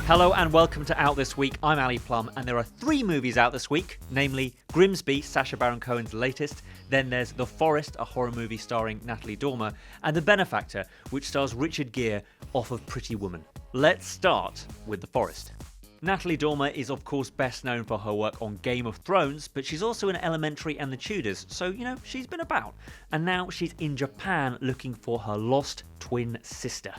Hello and welcome to Out This Week. I'm Ali Plum, and there are 3 movies out this week, namely Grimsby, Sacha Baron Cohen's latest, then there's The Forest, a horror movie starring Natalie Dormer, and The Benefactor, which stars Richard Gere off of Pretty Woman. Let's start with The Forest. Natalie Dormer is of course best known for her work on Game of Thrones, but she's also in Elementary and The Tudors, so she's been about. And now she's in Japan looking for her lost twin sister.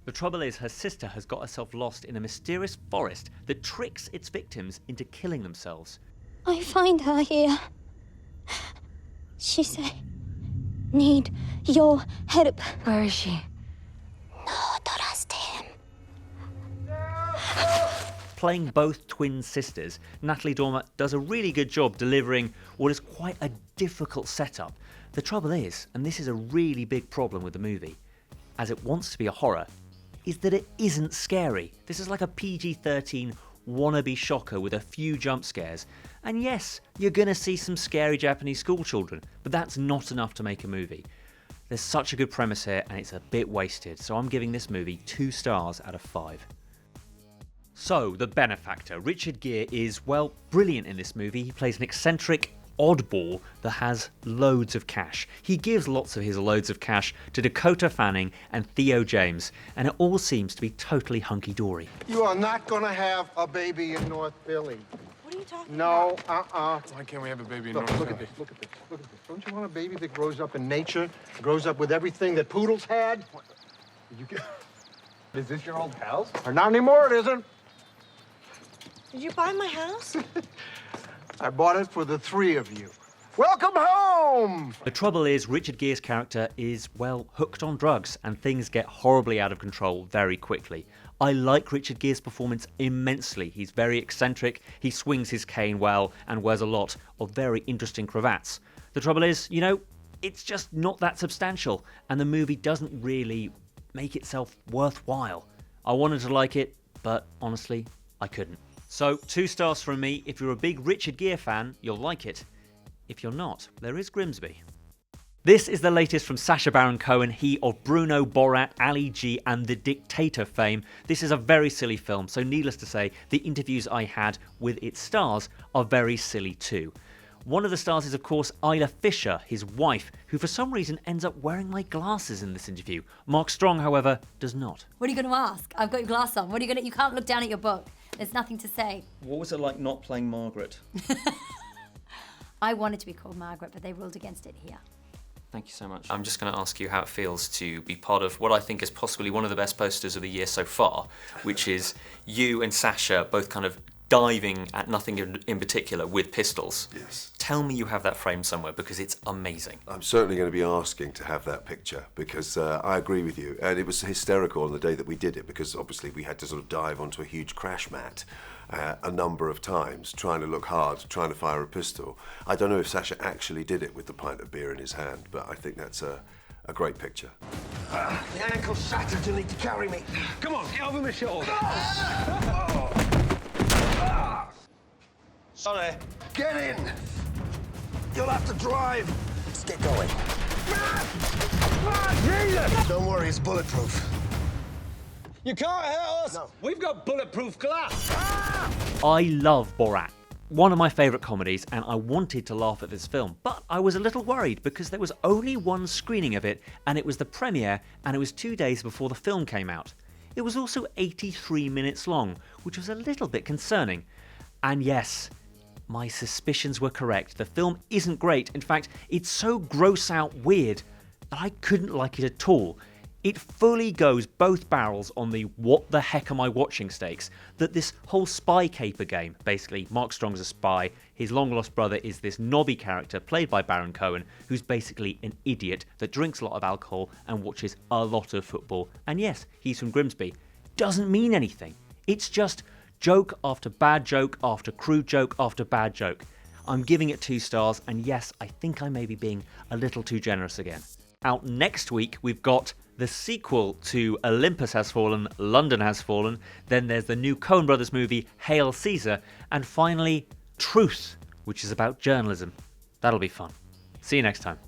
The trouble is, her sister has got herself lost in a mysterious forest that tricks its victims into killing themselves. I find her here. She say, need your help. Where is she? No, trust him. Playing both twin sisters, Natalie Dormer does a really good job delivering what is quite a difficult setup. The trouble is, and this is a really big problem with the movie, as it wants to be a horror, is that it isn't scary. This is like a PG-13 wannabe shocker with a few jump scares. And yes, you're gonna see some scary Japanese schoolchildren, but that's not enough to make a movie. There's such a good premise here and it's a bit wasted, so I'm giving this movie 2 stars out of 5. So, The Benefactor. Richard Gere is, well, brilliant in this movie. He plays an eccentric oddball that has loads of cash. He gives lots of his loads of cash to Dakota Fanning and Theo James, and it all seems to be totally hunky-dory. You are not gonna have a baby in North Philly. What are you talking No, about? Why can't we have a baby in Look, North look at Philly? this, look at this, look at this. Don't you want a baby that grows up in nature, grows up with everything that poodles had? Is this your old house? Or not anymore, it isn't. Did you buy my house? I bought it for the 3 of you. Welcome home! The trouble is, Richard Gere's character is, well, hooked on drugs, and things get horribly out of control very quickly. I like Richard Gere's performance immensely. He's very eccentric, he swings his cane well, and wears a lot of very interesting cravats. The trouble is, it's just not that substantial, and the movie doesn't really make itself worthwhile. I wanted to like it, but honestly, I couldn't. So, 2 stars from me. If you're a big Richard Gere fan, you'll like it. If you're not, there is Grimsby. This is the latest from Sacha Baron Cohen, he of Bruno, Borat, Ali G and The Dictator fame. This is a very silly film, so needless to say, the interviews I had with its stars are very silly too. One of the stars is of course Isla Fisher, his wife, who for some reason ends up wearing my glasses in this interview. Mark Strong, however, does not. What are you going to ask? I've got your glass on. You can't look down at your book. There's nothing to say. What was it like not playing Margaret? I wanted to be called Margaret, but they ruled against it here. Thank you so much. I'm just going to ask you how it feels to be part of what I think is possibly one of the best posters of the year so far, which is you and Sacha both kind of diving at nothing in particular with pistols. Yes. Tell me you have that framed somewhere because it's amazing. I'm certainly going to be asking to have that picture because I agree with you. And it was hysterical on the day that we did it because obviously we had to sort of dive onto a huge crash mat a number of times, trying to look hard, trying to fire a pistol. I don't know if Sacha actually did it with the pint of beer in his hand, but I think that's a great picture. The ankle's shattered, you need to carry me. Come on, get over my shoulder. Sorry. Get in! You'll have to drive. Let's get going. Jesus! Don't worry, it's bulletproof. You can't hurt us. No. We've got bulletproof glass. I love Borat, one of my favourite comedies, and I wanted to laugh at this film, but I was a little worried because there was only one screening of it, and it was the premiere, and it was 2 days before the film came out. It was also 83 minutes long, which was a little bit concerning. And yes, my suspicions were correct. The film isn't great. In fact, it's so gross out weird that I couldn't like it at all. It fully goes both barrels on the what the heck am I watching stakes that this whole spy caper game, basically Mark Strong's a spy, his long lost brother is this knobby character played by Baron Cohen who's basically an idiot that drinks a lot of alcohol and watches a lot of football, and yes, he's from Grimsby, doesn't mean anything. It's just joke after bad joke after crude joke after bad joke. I'm giving it 2 stars, and yes, I think I may be being a little too generous again. Out next week, we've got the sequel to Olympus Has Fallen, London Has Fallen, then there's the new Coen Brothers movie, Hail Caesar, and finally, Truth, which is about journalism. That'll be fun. See you next time.